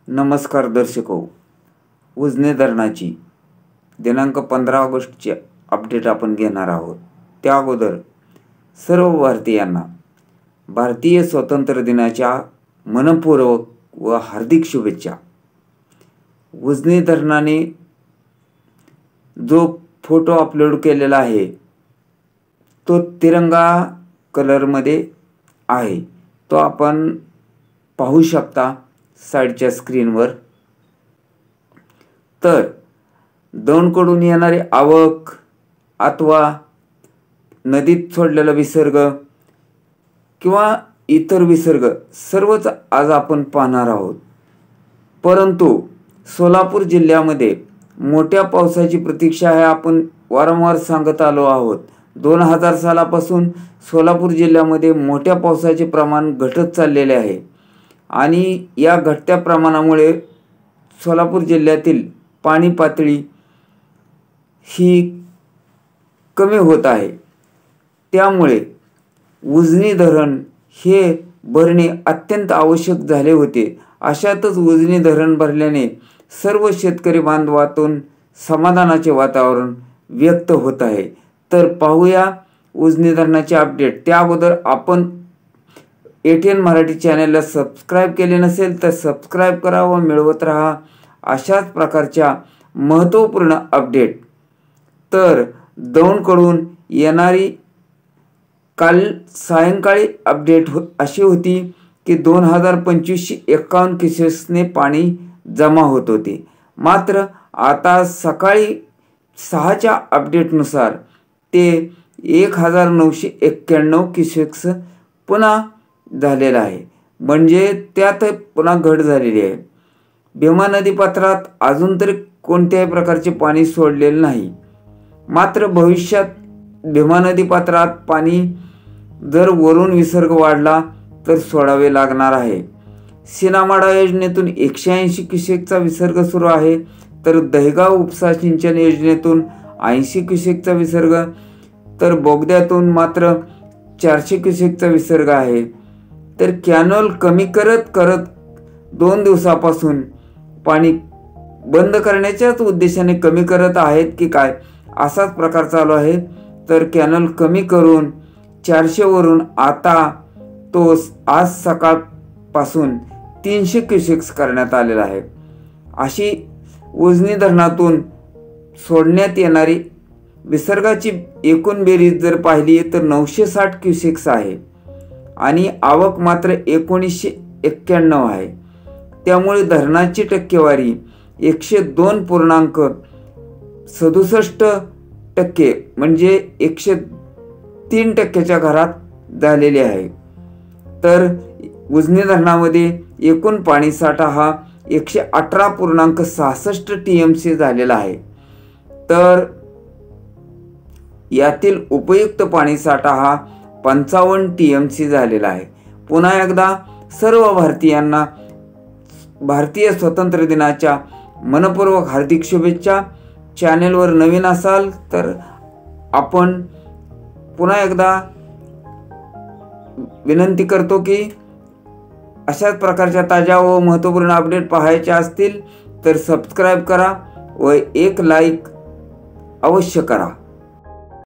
नमस्कार दर्शको, उजने धरणाची दिनांक 15 ऑगस्टची अपडेट आपण घेणार आहोत। त्या अगोदर सर्व भारतीयांना भारतीय स्वातंत्र्य दिनाच्या मनपूर्वक व हार्दिक शुभेच्छा। उजने धरणाने जो फोटो अपलोड केलेला आहे तो तिरंगा कलरमध्ये आहे, तो आपण पाहू शकता साइडच्या स्क्रीनवर। तर दौंडकडून येणारी आवक अथवा नदीत सोडलेला विसर्ग किंवा इतर विसर्ग सर्वच आज आपण पाहणार आहोत। परंतु सोलापूर जिल्ह्यामध्ये मोठ्या पावसाची प्रतीक्षा आहे। आपण वारंवार सांगत आलो आहोत, 2000 सालापासून सोलापूर जिल्ह्यामध्ये मोठ्या पावसाचे प्रमाण घटत चाललेले आहे आणि या घटत्या प्रमाणामुळे सोलापूर जिल्ह्यातील पाणी पातळी ही कमी होत आहे। त्यामुळे उजनी धरण हे भरणे अत्यंत आवश्यक झाले होते। अशातच उजनी धरण भरल्याने सर्व शेतकरी बांधवातून समाधानाचे वातावरण व्यक्त होत आहे। तर पाहूया उजनी धरणाचे अपडेट। त्या अगोदर आपण ATN मराठी चॅनलला सबस्क्राइब केले नसेल तर सबस्क्राइब करा व मिळवत राहा अशाच प्रकारच्या महत्त्वपूर्ण अपडेट। तर दौंडकडून येणारी काल सायंकाळी अपडेट अशी होती की 2025-51 क्युसेक्सने पाणी जमा होत होते। मात्र आता सकाळी 6च्या अपडेटनुसार ते 1991 क्युसेक्स पुन्हा झालेला आहे, म्हणजे त्यात पुन्हा घट झालेली आहे। भीमा नदी पात्रात अजून तरी कोणत्याही प्रकारचे पाणी सोडलेले नाही। मात्र भविष्यात भीमा नदी पात्रात पाणी जर वरून विसर्ग वाढला तर सोडावे लागणार आहे। सिनामाडा योजनेतून 180 क्युसेकचा विसर्ग सुरू आहे, तर दहेगाव उपसा सिंचन योजनेतून 80 क्युसेकचा विसर्ग, तर बोगद्यातून मात्र 400 क्युसेकचा विसर्ग आहे। तर कॅनल कमी करत 2 दिवसापासून पाणी बंद करण्याच्याच उद्देशाने कमी करत आहेत की काय असाच प्रकार चालू आहे। तर कॅनल कमी करून 400 वरून आता तो आज सकाळपासून 300 क्युसेक्स करण्यात आलेला आहे। अशी उजनी धरणातून सोडण्यात येणारी विसर्गाची एकूण बेरीज जर पाहिली तर 960 क्युसेक्स आहे आणि आवक मात्र 1991 आहे। त्यामुळे धरणाची टक्केवारी 102.67% म्हणजे 103%च्या घरात झालेली आहे। तर उजनी धरणामध्ये एकूण पाणी साठा हा 118.66 TMC झालेला आहे। तर यातील उपयुक्त पाणी साठा हा 55 TMC झालेला आहे। पुन्हा एकदा सर्व भारतीयांना भारतीय स्वातंत्र्य दिनाच्या मनपूर्वक हार्दिक शुभेच्छा। चॅनेलवर नवीन असाल तर आपण पुन्हा एकदा विनंती करतो की अशाच प्रकारच्या ताज्या व महत्त्वपूर्ण अपडेट पाहायचे असतील तर सबस्क्राइब करा व एक लाईक अवश्य करा।